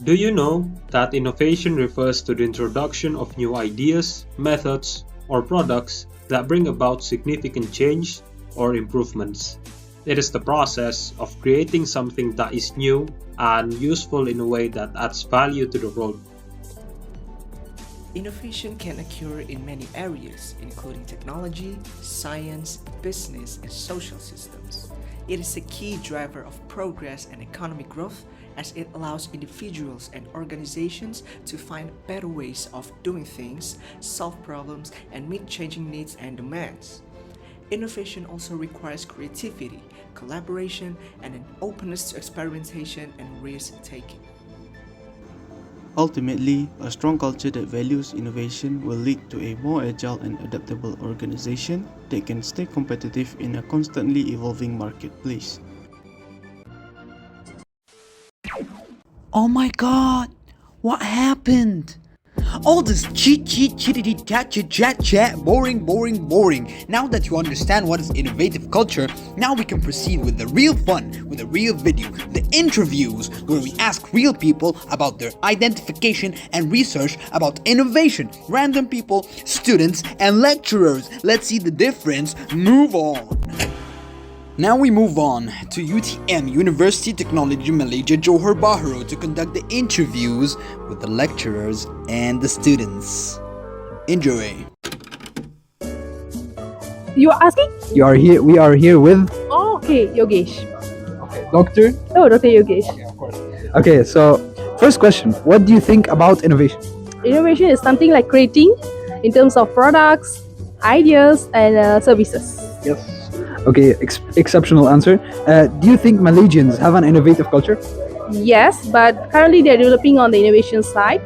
Do you know that innovation refers to the introduction of new ideas, methods, or products that bring about significant change or improvements? It is the process of creating something that is new and useful in a way that adds value to the world. Innovation can occur in many areas, including technology, science, business, and social systems. It is a key driver of progress and economic growth as it allows individuals and organizations to find better ways of doing things, solve problems, and meet changing needs and demands. Innovation also requires creativity, collaboration, and an openness to experimentation and risk taking. Ultimately, a strong culture that values innovation will lead to a more agile and adaptable organization that can stay competitive in a constantly evolving marketplace. Oh my god! What happened? All this cheat, chat, boring. Now that you understand what is innovative culture, now we can proceed with the real fun, with the real video, the interviews, where we ask real people about their identification and research about innovation. Random people, students, and lecturers. Let's see the difference. Move on. Now we move on to UTM University Technology Malaysia Johor Bahru to conduct the interviews with the lecturers and the students. Enjoy. You are asking? You are here. We are here with Oh, okay, Yogesh. Doctor. Oh, Dr. Yogesh. Okay, so first question: what do you think about innovation? Innovation is something like creating in terms of products, ideas, and services. Yes. Okay, exceptional answer. Do you think Malaysians have an innovative culture? Yes, but currently they're developing on the innovation side.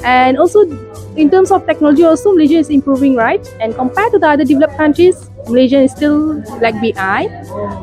And also, in terms of technology, also Malaysia is improving, right? And compared to the other developed countries, Malaysia is still like behind,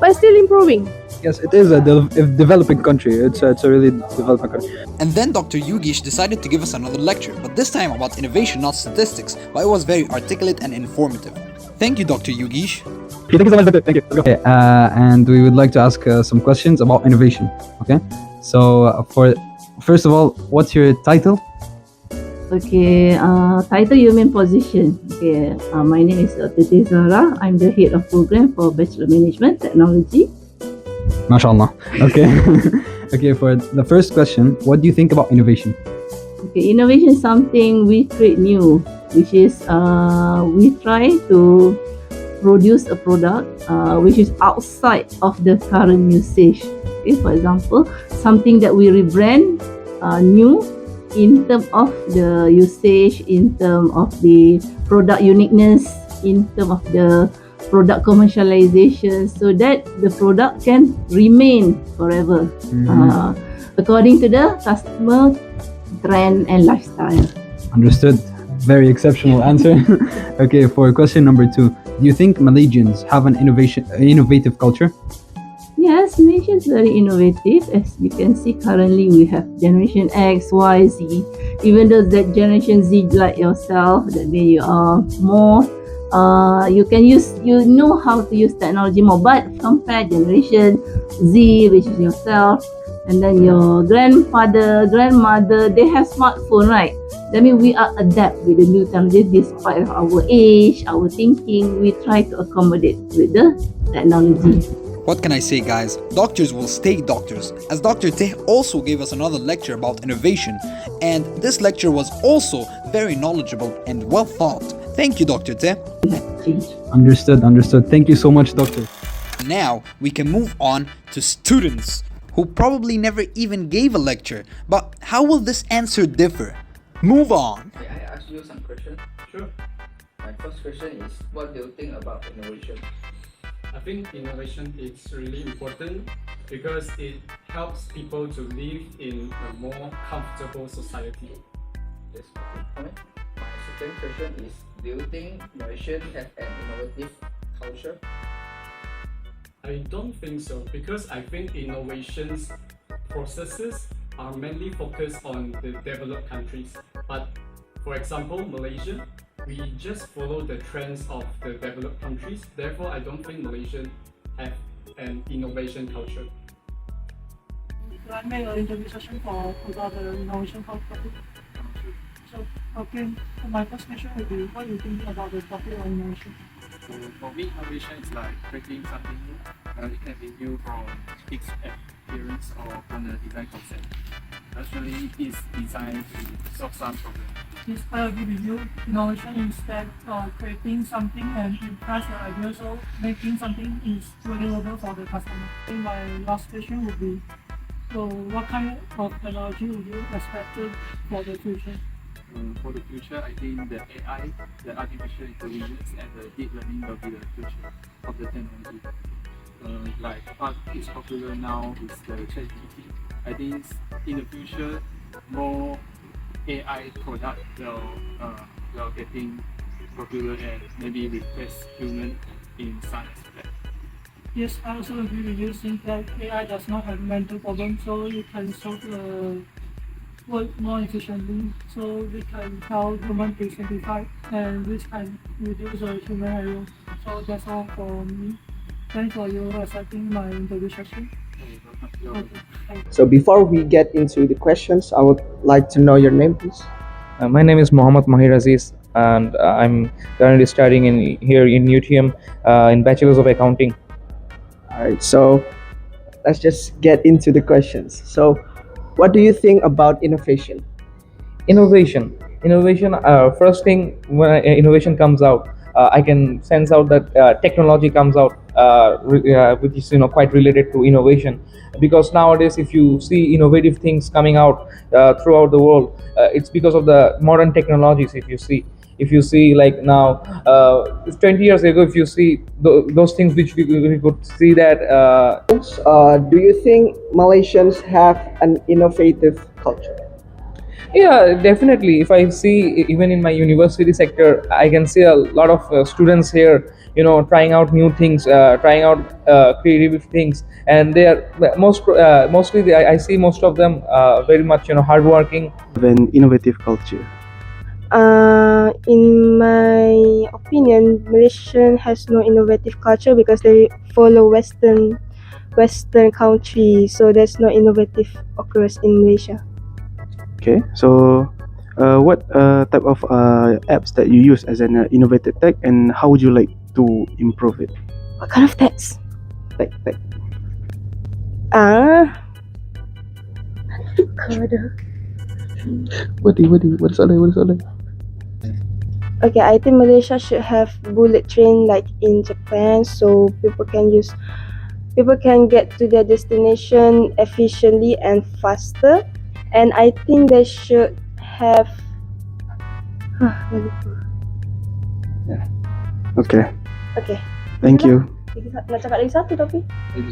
but still improving. Yes, it is a developing country. It's a really developing country. And then Dr. Yugish decided to give us another lecture, but this time about innovation, not statistics, but it was very articulate and informative. Thank you, Dr. Yugish. Okay, thank you so much, Doctor. Thank you. Okay, and we would like to ask some questions about innovation. Okay, so for first of all, what's your title? Okay, title you mean position. Okay, my name is Dr. Zara. I'm the head of program for Bachelor Management Technology. MashaAllah. Okay. Okay, for the first question, what do you think about innovation? Okay, innovation is something we create new, which is we try to produce a product which is outside of the current usage. Okay, for example, something that we rebrand new in terms of the usage, in terms of the product uniqueness, in terms of the product commercialization, so that the product can remain forever according to the customer trend and lifestyle. Understood. Very exceptional answer. Okay, for question number 2, do you think Malaysians have an innovative culture? Yes, Malaysia is very innovative. As you can see, currently we have Generation X, Y, Z. Even though that Generation Z like yourself, that means you are more, you know how to use technology more. But compare Generation Z, which is yourself, and then your grandfather, grandmother, they have smartphone, right? That means we are adapt with the new technology despite our age, our thinking. We try to accommodate with the technology. What can I say, guys? Doctors will stay doctors, as Dr. Teh also gave us another lecture about innovation, and this lecture was also very knowledgeable and well thought. Thank you, Dr. Teh. Understood. Thank you so much, doctor. Now we can move on to students who probably never even gave a lecture, but how will this answer differ? Move on. May I ask you some questions? Sure. My first question is, what do you think about innovation? I think innovation is really important because it helps people to live in a more comfortable society. Yes, okay. Comment. My second question is, do you think Malaysians have an innovative culture? I don't think so because I think innovations processes are mainly focused on the developed countries. But for example, Malaysia, we just follow the trends of the developed countries. Therefore, I don't think Malaysians have an innovation culture. I made an interview session for about the innovation topic. So, okay, so my first question would be, what do you think about the topic of innovation? So for me, innovation is like creating something new. It can be new from its appearance or from the design concept. Actually, it is designed to solve some problem. Yes, I agree with you. Innovation is that creating something and impress the idea, so making something is valuable for the customer. And my last question would be, so what kind of technology would you expect for the future? For the future, I think the AI, the artificial intelligence, and the deep learning will be the future of the technology. Like what is popular now is the ChatGPT. I think in the future, more AI products will getting popular and maybe replace human in some aspect. Yes, I also agree with you, since that AI does not have mental problems, so it can solve the work more efficiently, so we can help human to simplify and this can reduce the human error. So that's all for me. Thanks for you accepting my interview session. Okay, thank you. So before we get into the questions, I would like to know your name, please. My name is Mohammad Mahir Aziz, and I'm currently studying here in UTM in Bachelor's of Accounting. All right, so let's just get into the questions. So, what do you think about innovation? Innovation. First thing when innovation comes out, I can sense out that technology comes out, which is quite related to innovation. Because nowadays, if you see innovative things coming out throughout the world, it's because of the modern technologies. If you see like now, 20 years ago, if you see those things which we could see that. Do you think Malaysians have an innovative culture? Yeah, definitely. If I see even in my university sector, I can see a lot of students here, trying out new things, trying out creative things, and they are mostly I see most of them very much hardworking. Have an innovative culture. In my opinion, Malaysian has no innovative culture because they follow Western country, so there's no innovative occurs in Malaysia. Okay, so what type of apps that you use as an innovative tech, and how would you like to improve it? What kind of techs? Tech. What is all that? Okay, I think Malaysia should have bullet train like in Japan, so people can get to their destination efficiently and faster. And I think they should have. Yeah. Okay. Okay. Thank you. Nak cakap lagi satu tapi.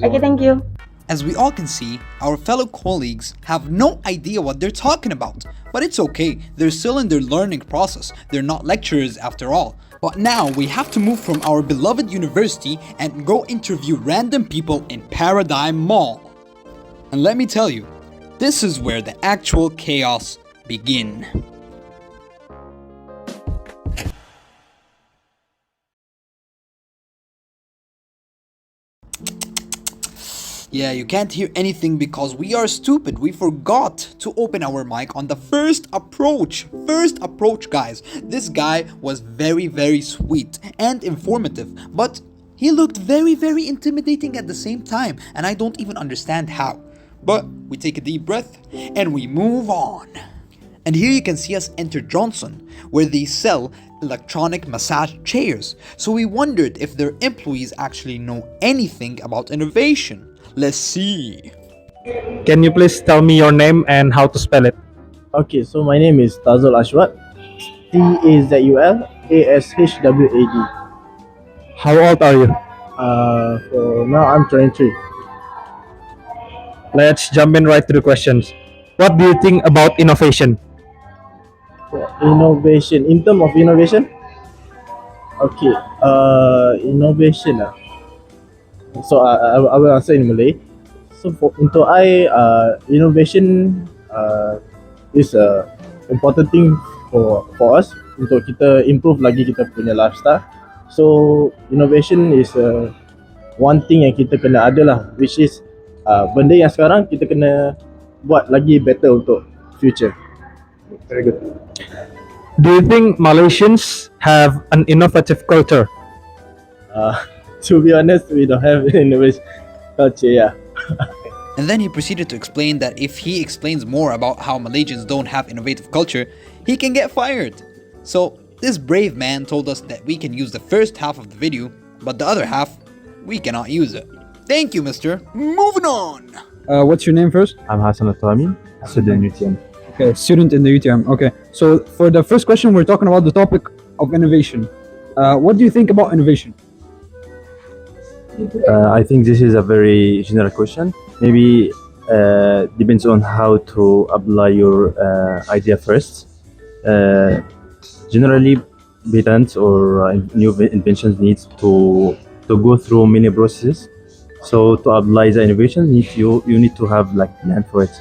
Okay, thank you. As we all can see, our fellow colleagues have no idea what they're talking about. But it's okay, they're still in their learning process. They're not lecturers after all. But now we have to move from our beloved university and go interview random people in Paradigm Mall. And let me tell you, this is where the actual chaos begin. Yeah, you can't hear anything because we are stupid. We forgot to open our mic on the first approach. First approach, guys. This guy was very, very sweet and informative, but he looked very, very intimidating at the same time, and I don't even understand how. But we take a deep breath and we move on. And here you can see us enter Johnson, where they sell electronic massage chairs. So we wondered if their employees actually know anything about innovation. Let's see. Can you please tell me your name and how to spell it? Okay, so my name is Tazul Ashwat. Tazul Ashwad. How old are you? For now I'm 23. Let's jump in right to the questions. What do you think about innovation? Innovation. In terms of innovation? Okay. Innovation. So I will answer in Malay. So untuk innovation is a important thing for us untuk kita improve lagi kita punya lifestyle. So innovation is one thing yang kita kena ada lah, which is benda yang sekarang kita kena buat lagi better untuk future. Very good. Do you think Malaysians have an innovative culture? To be honest, we don't have innovation culture. Yeah. And then he proceeded to explain that if he explains more about how Malaysians don't have innovative culture, he can get fired. So this brave man told us that we can use the first half of the video, but the other half, we cannot use it. Thank you, mister. Moving on. What's your name first? I'm Hassan Atami, student UTM. Okay, student in the UTM. Okay, so for the first question, we're talking about the topic of innovation. What do you think about innovation? I think this is a very general question. Maybe depends on how to apply your idea first. Generally, patents or new inventions need to go through many processes. So to apply the innovation, you need to have like plan for it.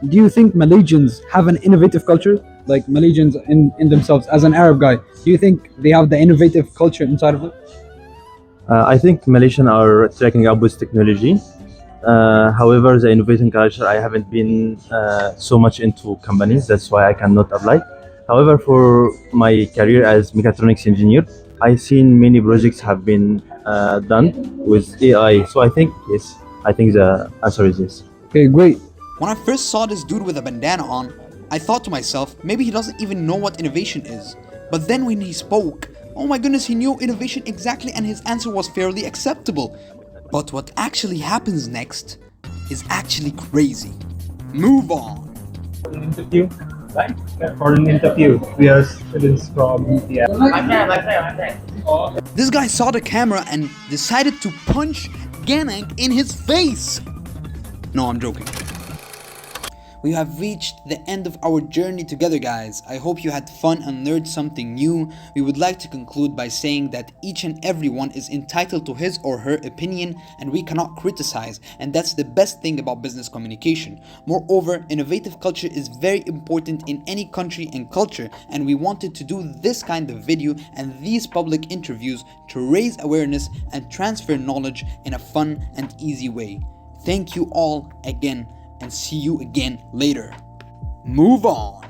Do you think Malaysians have an innovative culture? Like Malaysians in themselves, as an Arab guy, do you think they have the innovative culture inside of them? I think Malaysians are tracking up with technology. However, the innovating culture, I haven't been so much into companies. That's why I cannot apply. However, for my career as mechatronics engineer, I've seen many projects have been done with AI. So I think yes. I think the answer is yes. Okay, great. When I first saw this dude with a bandana on, I thought to myself, maybe he doesn't even know what innovation is. But then when he spoke, oh my goodness, he knew innovation exactly and his answer was fairly acceptable. But what actually happens next is actually crazy. Move on. Interview, right? For an interview, we are students from UTM. This guy saw the camera and decided to punch Ganang in his face. No, I'm joking. We have reached the end of our journey together, guys. I hope you had fun and learned something new. We would like to conclude by saying that each and everyone is entitled to his or her opinion and we cannot criticize, and that's the best thing about business communication. Moreover, innovative culture is very important in any country and culture, and we wanted to do this kind of video and these public interviews to raise awareness and transfer knowledge in a fun and easy way. Thank you all again, and see you again later. Move on.